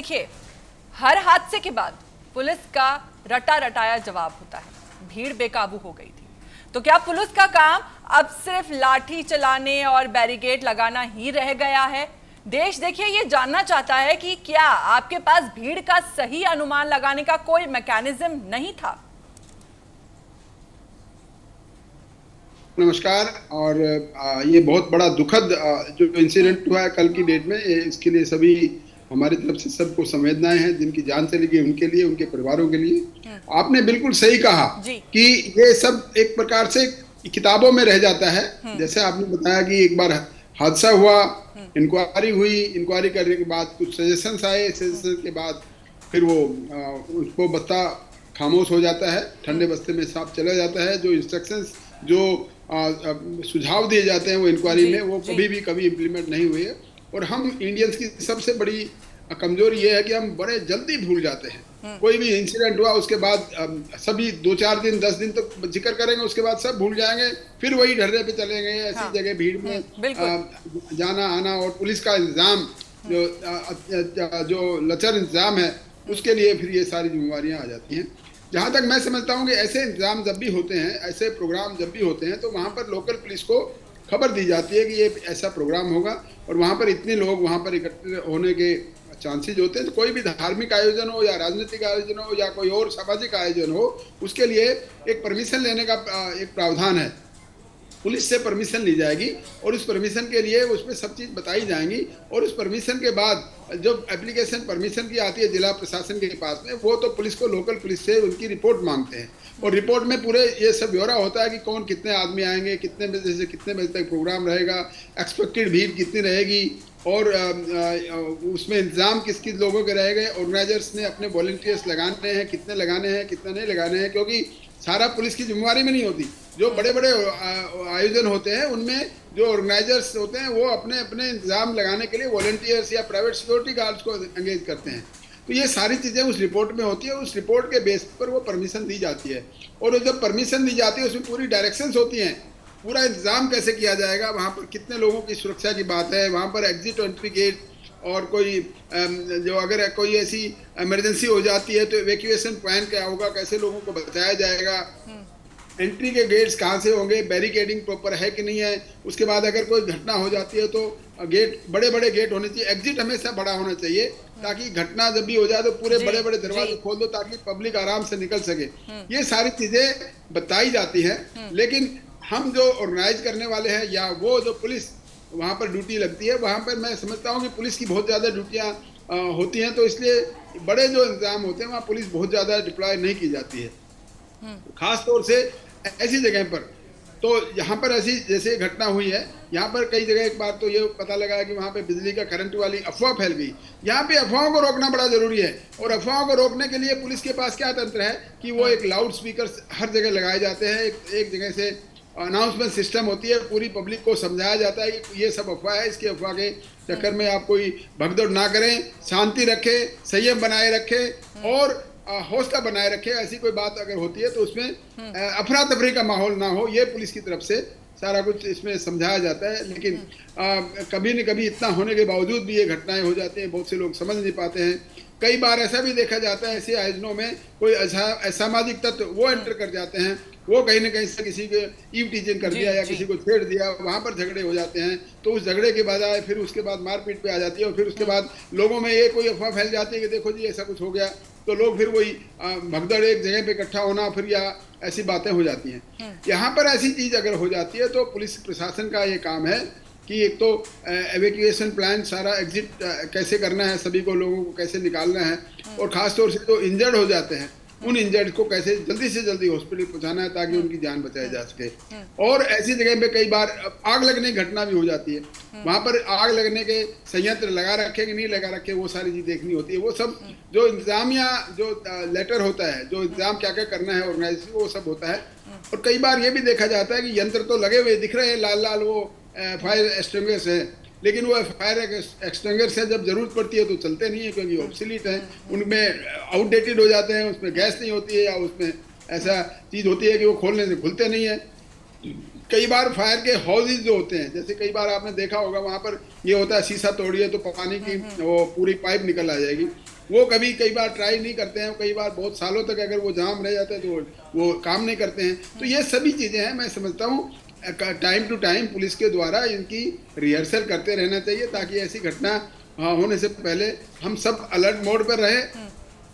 देखिए, हर हादसे के बाद पुलिस का रटा रटाया जवाब होता है। भीड़ बेकाबू हो गई थी, तो क्या पुलिस का काम अब सिर्फ लाठी चलाने और बैरिकेड लगाना ही रह गया है? देश देखिए ये जानना चाहता है कि क्या आपके पास भीड़ का सही अनुमान लगाने का कोई मैकेनिज्म नहीं था? नमस्कार। और ये बहुत बड़ा दुखद जो इंसिडेंट हुआ है कल की डेट में, इसके लिए सभी हमारी तरफ से सबको संवेदनाएं हैं। जिनकी जान चली गई उनके लिए, उनके परिवारों के लिए। आपने बिल्कुल सही कहा कि ये सब एक प्रकार से किताबों में रह जाता है। जैसे आपने बताया कि एक बार हादसा हुआ, इंक्वायरी हुई, इंक्वायरी करने के बाद कुछ सजेशंस आए, सजेशन के बाद फिर वो उसको बस्ता खामोश हो जाता है, ठंडे बस्ते में सांप चला जाता है। जो इंस्ट्रक्शंस, जो सुझाव दिए जाते हैं वो इंक्वायरी में, वो कभी इम्प्लीमेंट नहीं हुए। और हम इंडियंस की सबसे बड़ी कमजोरी ये है कि हम बड़े जल्दी भूल जाते हैं। कोई भी इंसिडेंट हुआ उसके बाद सभी 2-4 दिन 10 दिन तक जिक्र करेंगे, उसके बाद सब भूल जाएंगे, फिर वही ढर्रे पे चलेंगे। ऐसी जगह भीड़ में जाना आना और पुलिस का इंतजाम जो लचर इंतजाम है, उसके लिए फिर ये सारी जिम्मेवारियां आ जाती हैं। जहाँ तक मैं समझता हूँ कि ऐसे इंतजाम जब भी होते हैं, ऐसे प्रोग्राम जब भी होते हैं, तो वहाँ पर लोकल पुलिस को खबर दी जाती है कि ये ऐसा प्रोग्राम होगा और वहाँ पर इतने लोग वहाँ पर इकट्ठे होने के चांसेज होते हैं। तो कोई भी धार्मिक आयोजन हो या राजनीतिक आयोजन हो या कोई और सामाजिक आयोजन हो, उसके लिए एक परमिशन लेने का एक प्रावधान है। पुलिस से परमिशन ली जाएगी और उस परमिशन के लिए उसमें सब चीज़ बताई जाएंगी। और उस परमिशन के बाद जो एप्लीकेशन परमिशन की आती है जिला प्रशासन के पास में, वो तो पुलिस को, लोकल पुलिस से उनकी रिपोर्ट मांगते हैं। और रिपोर्ट में पूरे ये सब ब्यौरा होता है कि कौन कितने आदमी आएंगे, कितने बजे से कितने बजे तक प्रोग्राम रहेगा, एक्सपेक्टेड भीड़ कितनी रहेगी और उसमें इंतजाम किस किस लोगों के रहेंगे। ऑर्गेनाइजर्स ने अपने वॉलंटियर्स लगाने हैं, कितने लगाने हैं, कितने नहीं लगाने हैं, क्योंकि सारा पुलिस की जिम्मेवारी में नहीं होती। जो बड़े बड़े आयोजन होते हैं उनमें जो ऑर्गेनाइजर्स होते हैं वो अपने अपने इंतजाम लगाने के लिए वॉलंटियर्स या प्राइवेट सिक्योरिटी गार्ड्स को एंगेज करते हैं। तो ये सारी चीज़ें उस रिपोर्ट में होती है। उस रिपोर्ट के बेस पर वो परमिशन दी जाती है और जब परमिशन दी जाती है उसमें पूरी डायरेक्शंस होती हैं, पूरा इंतजाम कैसे किया जाएगा, वहाँ पर कितने लोगों की सुरक्षा की बात है, वहाँ पर एग्जिट और एंट्री गेट, और कोई जो अगर कोई ऐसी इमरजेंसी हो जाती है तो इवैक्यूएशन प्लान क्या होगा, कैसे लोगों को बचाया जाएगा, एंट्री के गेट्स कहाँ से होंगे, बैरिकेडिंग प्रॉपर है कि नहीं है। उसके बाद अगर कोई घटना हो जाती है तो गेट, बड़े बड़े गेट होने चाहिए, एग्जिट हमेशा बड़ा होना चाहिए ताकि घटना जब भी हो जाए तो पूरे बड़े बड़े दरवाजे खोल दो ताकि पब्लिक आराम से निकल सके। ये सारी चीजें बताई जाती हैं। लेकिन हम जो ऑर्गेनाइज करने वाले हैं या वो जो पुलिस वहाँ पर ड्यूटी लगती है, वहाँ पर मैं समझता हूँ कि पुलिस की बहुत ज़्यादा ड्यूटियाँ होती हैं, तो इसलिए बड़े जो इंतजाम होते हैं वहाँ पुलिस बहुत ज़्यादा डिप्लॉय नहीं की जाती है, खास तौर से ऐसी जगह पर। तो यहाँ पर ऐसी जैसे घटना हुई है, यहाँ पर कई जगह एक बार तो ये पता लगा कि वहाँ पे बिजली का करंट वाली अफवाह फैल गई। यहाँ पे अफवाहों को रोकना बड़ा जरूरी है और अफवाहों को रोकने के लिए पुलिस के पास क्या तंत्र है कि वो एक लाउड स्पीकर हर जगह लगाए जाते हैं, एक जगह से अनाउंसमेंट सिस्टम होती है, पूरी पब्लिक को समझाया जाता है कि ये सब अफवाह है, इसकी अफवाह के चक्कर में आप कोई भगदौड़ ना करें, शांति रखें, संयम बनाए रखें और हौसला बनाए रखें। ऐसी कोई बात अगर होती है तो उसमें अफरा तफरी का माहौल ना हो, ये पुलिस की तरफ से सारा कुछ इसमें समझाया जाता है। लेकिन कभी न कभी इतना होने के बावजूद भी ये घटनाएं हो जाती हैं, बहुत से लोग समझ नहीं पाते हैं। कई बार ऐसा भी देखा जाता है ऐसे आयोजनों में कोई असामाजिक तत्व वो एंटर कर जाते हैं, वो कहीं ना कहीं से किसी को ईव टीचिंग कर दिया या किसी को छेड़ दिया, वहाँ पर झगड़े हो जाते हैं। तो उस झगड़े के बजाय फिर उसके बाद मारपीट पे आ जाती है और फिर उसके बाद लोगों में ये कोई अफवाह फैल जाती है कि देखो जी ऐसा कुछ हो गया, तो लोग फिर वही भगदड़ एक जगह पे इकट्ठा होना, फिर या ऐसी बातें हो जाती हैं। यहाँ पर ऐसी चीज़ अगर हो जाती है तो पुलिस प्रशासन का ये काम है कि एक तो एवेक्यूएशन प्लान, सारा एग्जिट कैसे करना है, सभी को, लोगों को कैसे निकालना है, और ख़ास तौर से जो इंजर्ड हो जाते हैं उन इंजर्ड को कैसे जल्दी से जल्दी हॉस्पिटल पहुंचाना है ताकि उनकी जान बचाई जा सके। और ऐसी जगह पे कई बार आग लगने की घटना भी हो जाती है, वहाँ पर आग लगने के संयंत्र लगा रखे कि नहीं लगा रखे, वो सारी चीज़ देखनी होती है। वो सब जो इंतजामिया जो लेटर होता है, जो इंतजाम क्या क्या करना है ऑर्गेनाइजेशन, वो सब होता है। और कई बार ये भी देखा जाता है कि यंत्र तो लगे हुए दिख रहे हैं, लाल लाल वो फायर एक्सटिंग्विशर्स है, लेकिन वो फायर एक्सटिंग्विशर से जब जरूरत पड़ती है तो चलते नहीं है क्योंकि ऑब्सोलीट है, उनमें आउटडेटेड हो जाते हैं, उसमें गैस नहीं होती है या उसमें ऐसा चीज़ होती है कि वो खोलने से खुलते नहीं है। कई बार फायर के हाउसेज जो होते हैं, जैसे कई बार आपने देखा होगा वहाँ पर ये होता है शीशा तोड़िए तो पानी की वो पूरी पाइप निकल आ जाएगी, वो कभी कई बार ट्राई नहीं करते हैं, कई बार बहुत सालों तक अगर वो जाम रह जाते हैं तो वो काम नहीं करते हैं। तो ये सभी चीज़ें हैं, मैं समझता हूँ टाइम टू टाइम पुलिस के द्वारा इनकी रिहर्सल करते रहना चाहिए, ताकि ऐसी घटना होने से पहले हम सब अलर्ट मोड पर रहे